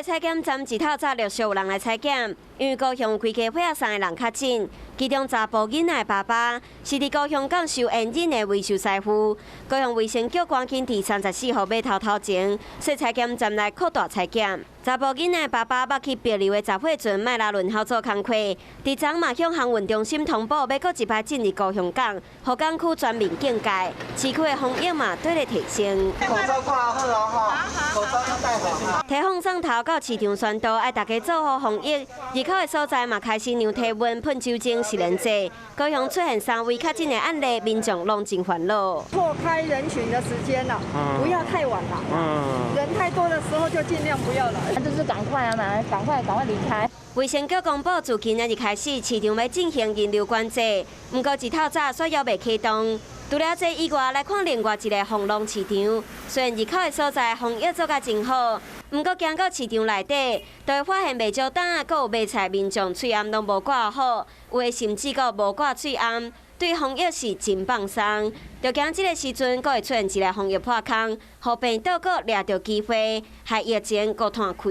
采检站一透早陆续有人来采检，因为高雄开家火车站的人较紧，其中查甫囡仔的爸爸是伫高雄港受烟瘾的维修师傅。高雄卫生局赶紧伫34号码头前，说采检站内扩大采检。查甫囡仔的爸爸捌去别离的十岁阵麦拉轮候做工课，伫昨嘛向航运中心通报，要搁一摆进入高雄港，互港区全面警戒，市区的防疫嘛对咧提升。口罩挂好了哈，口罩要戴好。提放送头到市场宣导，爱大家做好防疫。入口的所在嘛开始量体温、喷酒精是连制。高雄出现3位确诊的案例，民众拢真烦恼。错开人群的时间了，不要太晚了。人太多的时候就尽量不要来。就是赶快啊，赶快离开。卫生局公布，自今仔日开始，市场要进行人流管制，不过一透早却还未启动。除了这以外，来看另外一个丰隆市场，虽然入口的所在防疫做甲真好，不过行到市场内底，就会发现卖酒档啊，阁有卖菜民众喙暗拢无挂好，有的甚至阁无挂喙暗。对防疫是真放松，就惊这个时阵，阁会出现一个防疫破空，互病毒阁掠到机会，害疫情阁摊开。